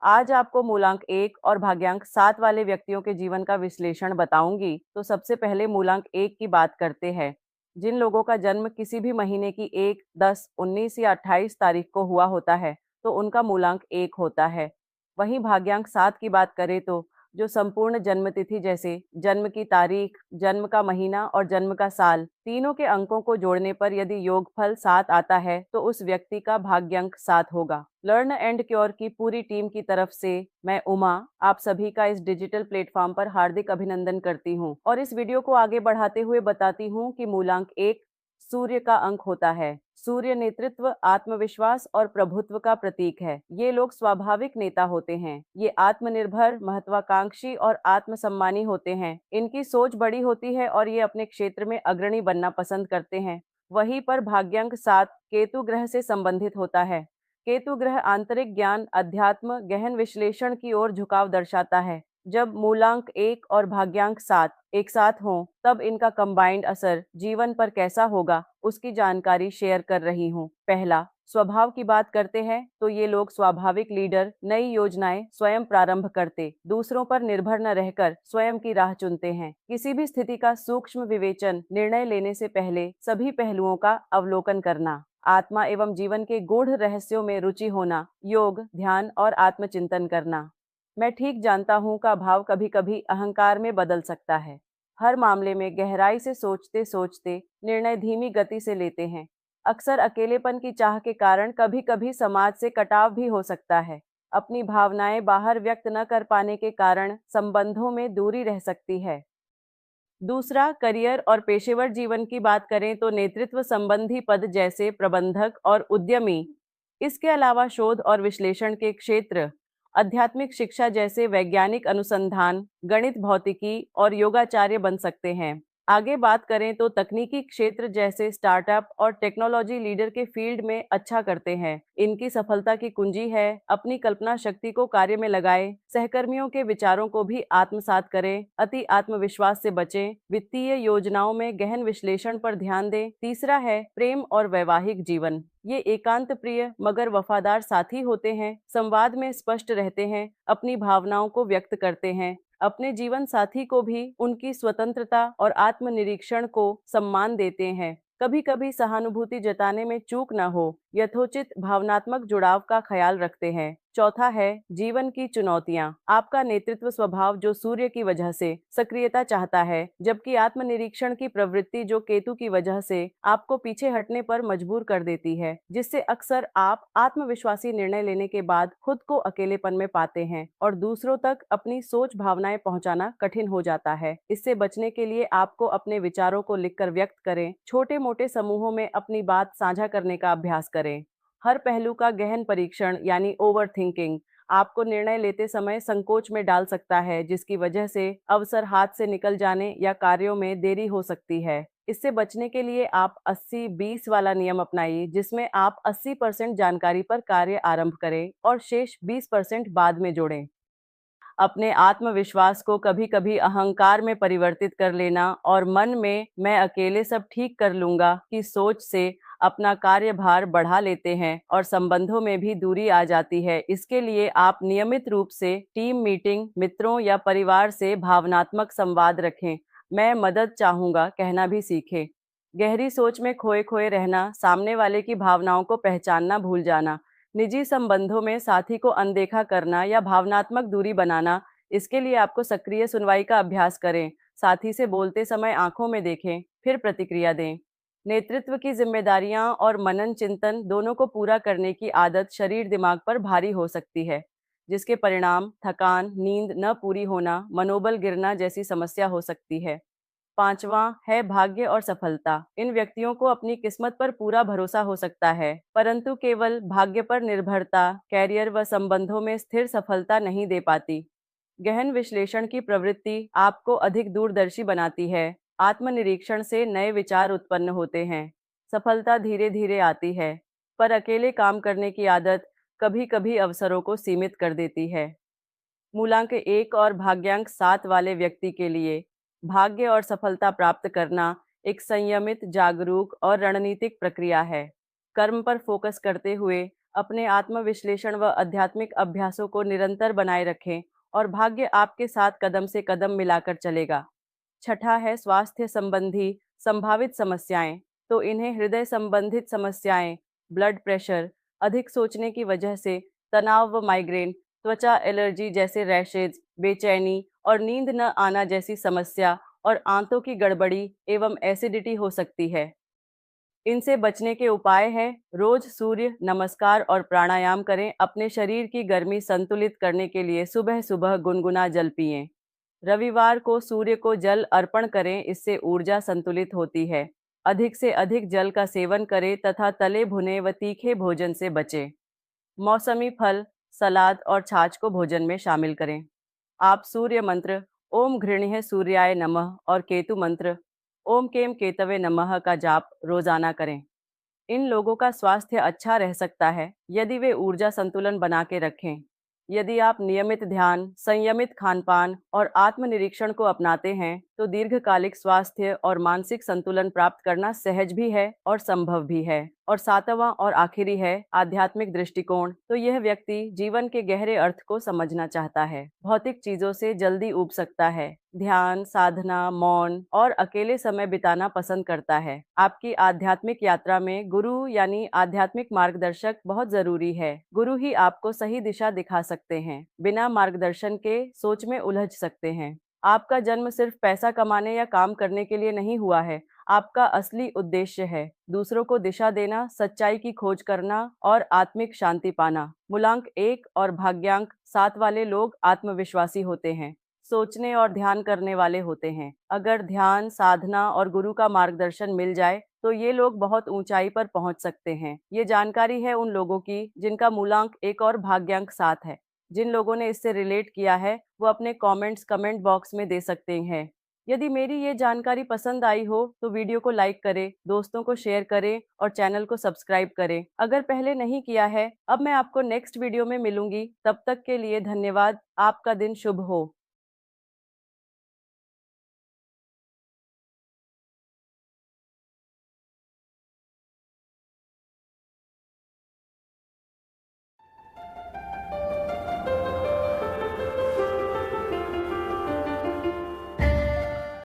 आज आपको मूलांक 1 और भाग्यांक 7 वाले व्यक्तियों के जीवन का विश्लेषण बताऊंगी। तो सबसे पहले मूलांक 1 की बात करते हैं। जिन लोगों का जन्म किसी भी महीने की 1, 10, 19 या 28 तारीख को हुआ होता है, तो उनका मूलांक 1 होता है। वहीं भाग्यांक 7 की बात करें तो जो संपूर्ण जन्म तिथि जैसे जन्म की तारीख, जन्म का महीना और जन्म का साल, तीनों के अंकों को जोड़ने पर यदि योगफल 7 आता है तो उस व्यक्ति का भाग्यांक 7 होगा। लर्न एंड क्योर की पूरी टीम की तरफ से मैं उमा आप सभी का इस डिजिटल प्लेटफॉर्म पर हार्दिक अभिनंदन करती हूँ और इस वीडियो को आगे बढ़ाते हुए बताती हूँ कि मूलांक 1 सूर्य का अंक होता है। सूर्य नेतृत्व, आत्मविश्वास और प्रभुत्व का प्रतीक है। ये लोग स्वाभाविक नेता होते हैं। ये आत्मनिर्भर, महत्वाकांक्षी और आत्मसम्मानी होते हैं। इनकी सोच बड़ी होती है और ये अपने क्षेत्र में अग्रणी बनना पसंद करते हैं। वहीं पर भाग्यांक 7 केतु ग्रह से संबंधित होता है। केतु ग्रह आंतरिक ज्ञान, अध्यात्म, गहन विश्लेषण की ओर झुकाव दर्शाता है। जब मूलांक 1 और भाग्यांक 7 एक साथ हों, तब इनका कंबाइंड असर जीवन पर कैसा होगा, उसकी जानकारी शेयर कर रही हूँ। पहला, स्वभाव की बात करते हैं तो ये लोग स्वाभाविक लीडर, नई योजनाएं स्वयं प्रारंभ करते, दूसरों पर निर्भर न रहकर स्वयं की राह चुनते हैं। किसी भी स्थिति का सूक्ष्म विवेचन, निर्णय लेने से पहले सभी पहलुओं का अवलोकन करना, आत्मा एवं जीवन के गूढ़ रहस्यों में रुचि होना, योग, ध्यान और आत्मचिंतन करना। मैं ठीक जानता हूँ का भाव कभी कभी अहंकार में बदल सकता है। हर मामले में गहराई से सोचते सोचते निर्णय धीमी गति से लेते हैं। अक्सर अकेलेपन की चाह के कारण कभी कभी समाज से कटाव भी हो सकता है। अपनी भावनाएं बाहर व्यक्त न कर पाने के कारण संबंधों में दूरी रह सकती है। दूसरा, करियर और पेशेवर जीवन की बात करें तो नेतृत्व संबंधी पद जैसे प्रबंधक और उद्यमी, इसके अलावा शोध और विश्लेषण के क्षेत्र, आध्यात्मिक शिक्षा जैसे वैज्ञानिक अनुसंधान, गणित, भौतिकी और योगाचार्य बन सकते हैं। आगे बात करें तो तकनीकी क्षेत्र जैसे स्टार्टअप और टेक्नोलॉजी लीडर के फील्ड में अच्छा करते हैं। इनकी सफलता की कुंजी है अपनी कल्पना शक्ति को कार्य में लगाएं, सहकर्मियों के विचारों को भी आत्मसात करें, अति आत्मविश्वास से बचें, वित्तीय योजनाओं में गहन विश्लेषण पर ध्यान दें। तीसरा है प्रेम और वैवाहिक जीवन। ये एकांत प्रिय मगर वफादार साथी होते हैं, संवाद में स्पष्ट रहते हैं, अपनी भावनाओं को व्यक्त करते हैं, अपने जीवन साथी को भी उनकी स्वतंत्रता और आत्मनिरीक्षण को सम्मान देते हैं। कभी कभी सहानुभूति जताने में चूक न हो, यथोचित भावनात्मक जुड़ाव का ख्याल रखते हैं। चौथा है जीवन की चुनौतियां। आपका नेतृत्व स्वभाव जो सूर्य की वजह से सक्रियता चाहता है, जबकि आत्मनिरीक्षण की प्रवृत्ति जो केतु की वजह से आपको पीछे हटने पर मजबूर कर देती है, जिससे अक्सर आप आत्मविश्वासी निर्णय लेने के बाद खुद को अकेलेपन में पाते हैं और दूसरों तक अपनी सोच भावनाएं पहुंचाना कठिन हो जाता है। इससे बचने के लिए आपको अपने विचारों को लिखकर व्यक्त करें, छोटे मोटे समूहों में अपनी बात साझा करने का अभ्यास करें। हर पहलू का गहन परीक्षण यानी ओवर थिंकिंग आपको निर्णय लेते समय संकोच में डाल सकता है, जिसकी वजह से अवसर हाथ से निकल जाने या कार्यों में देरी हो सकती है। इससे बचने के लिए आप 80-20 वाला नियम अपनाइए, जिसमें आप 80% जानकारी पर कार्य आरंभ करें और शेष 20% बाद में जोड़ें। अपने आत्मविश्वास को कभी कभी अहंकार में परिवर्तित कर लेना और मन में मैं अकेले सब ठीक कर लूंगा की सोच से अपना कार्यभार बढ़ा लेते हैं और संबंधों में भी दूरी आ जाती है। इसके लिए आप नियमित रूप से टीम मीटिंग, मित्रों या परिवार से भावनात्मक संवाद रखें। मैं मदद चाहूंगा कहना भी सीखें। गहरी सोच में खोए खोए रहना, सामने वाले की भावनाओं को पहचानना भूल जाना, निजी संबंधों में साथी को अनदेखा करना या भावनात्मक दूरी बनाना, इसके लिए आपको सक्रिय सुनवाई का अभ्यास करें। साथी से बोलते समय आंखों में देखें, फिर प्रतिक्रिया दें। नेतृत्व की जिम्मेदारियां और मनन चिंतन दोनों को पूरा करने की आदत शरीर दिमाग पर भारी हो सकती है, जिसके परिणाम थकान, नींद न पूरी होना, मनोबल गिरना जैसी समस्या हो सकती है। पांचवा है भाग्य और सफलता। इन व्यक्तियों को अपनी किस्मत पर पूरा भरोसा हो सकता है, परंतु केवल भाग्य पर निर्भरता कैरियर व संबंधों में स्थिर सफलता नहीं दे पाती। गहन विश्लेषण की प्रवृत्ति आपको अधिक दूरदर्शी बनाती है। आत्मनिरीक्षण से नए विचार उत्पन्न होते हैं। सफलता धीरे धीरे आती है, पर अकेले काम करने की आदत कभी कभी अवसरों को सीमित कर देती है। मूलांक 1 और भाग्यांक 7 वाले व्यक्ति के लिए भाग्य और सफलता प्राप्त करना एक संयमित, जागरूक और रणनीतिक प्रक्रिया है। कर्म पर फोकस करते हुए अपने आत्मविश्लेषण व आध्यात्मिक अभ्यासों को निरंतर बनाए रखें और भाग्य आपके साथ कदम से कदम मिलाकर चलेगा। छठा है स्वास्थ्य संबंधी संभावित समस्याएं। तो इन्हें हृदय संबंधित समस्याएं, ब्लड प्रेशर, अधिक सोचने की वजह से तनाव व माइग्रेन, त्वचा एलर्जी जैसे रैशेज, बेचैनी और नींद न आना जैसी समस्या और आंतों की गड़बड़ी एवं एसिडिटी हो सकती है। इनसे बचने के उपाय हैं, रोज सूर्य नमस्कार और प्राणायाम करें। अपने शरीर की गर्मी संतुलित करने के लिए सुबह सुबह गुनगुना जल पिएं। रविवार को सूर्य को जल अर्पण करें, इससे ऊर्जा संतुलित होती है। अधिक से अधिक जल का सेवन करें तथा तले भुने व तीखे भोजन से बचें। मौसमी फल, सलाद और छाछ को भोजन में शामिल करें। आप सूर्य मंत्र ओम घृणिः सूर्याय नमः और केतु मंत्र ओम केम केतवे नमः का जाप रोजाना करें। इन लोगों का स्वास्थ्य अच्छा रह सकता है यदि वे ऊर्जा संतुलन बना के रखें। यदि आप नियमित ध्यान, संयमित खानपान और आत्मनिरीक्षण को अपनाते हैं तो दीर्घकालिक स्वास्थ्य और मानसिक संतुलन प्राप्त करना सहज भी है और संभव भी है। और सातवां और आखिरी है आध्यात्मिक दृष्टिकोण। तो यह व्यक्ति जीवन के गहरे अर्थ को समझना चाहता है, भौतिक चीजों से जल्दी ऊब सकता है, ध्यान, साधना, मौन और अकेले समय बिताना पसंद करता है। आपकी आध्यात्मिक यात्रा में गुरु यानी आध्यात्मिक मार्गदर्शक बहुत जरूरी है। गुरु ही आपको सही दिशा दिखा सकते हैं। बिना मार्गदर्शन के सोच में उलझ सकते हैं। आपका जन्म सिर्फ पैसा कमाने या काम करने के लिए नहीं हुआ है। आपका असली उद्देश्य है दूसरों को दिशा देना, सच्चाई की खोज करना और आत्मिक शांति पाना। मूलांक 1 और भाग्यांक 7 वाले लोग आत्मविश्वासी होते हैं, सोचने और ध्यान करने वाले होते हैं। अगर ध्यान, साधना और गुरु का मार्गदर्शन मिल जाए तो ये लोग बहुत ऊंचाई पर पहुंच सकते हैं। ये जानकारी है उन लोगों की जिनका मूलांक 1 और भाग्यांक 7 है। जिन लोगों ने इससे रिलेट किया है वो अपने कमेंट्स कमेंट बॉक्स में दे सकते हैं। यदि मेरी ये जानकारी पसंद आई हो तो वीडियो को लाइक करें, दोस्तों को शेयर करें और चैनल को सब्सक्राइब करें अगर पहले नहीं किया है। अब मैं आपको नेक्स्ट वीडियो में मिलूंगी, तब तक के लिए धन्यवाद। आपका दिन शुभ हो।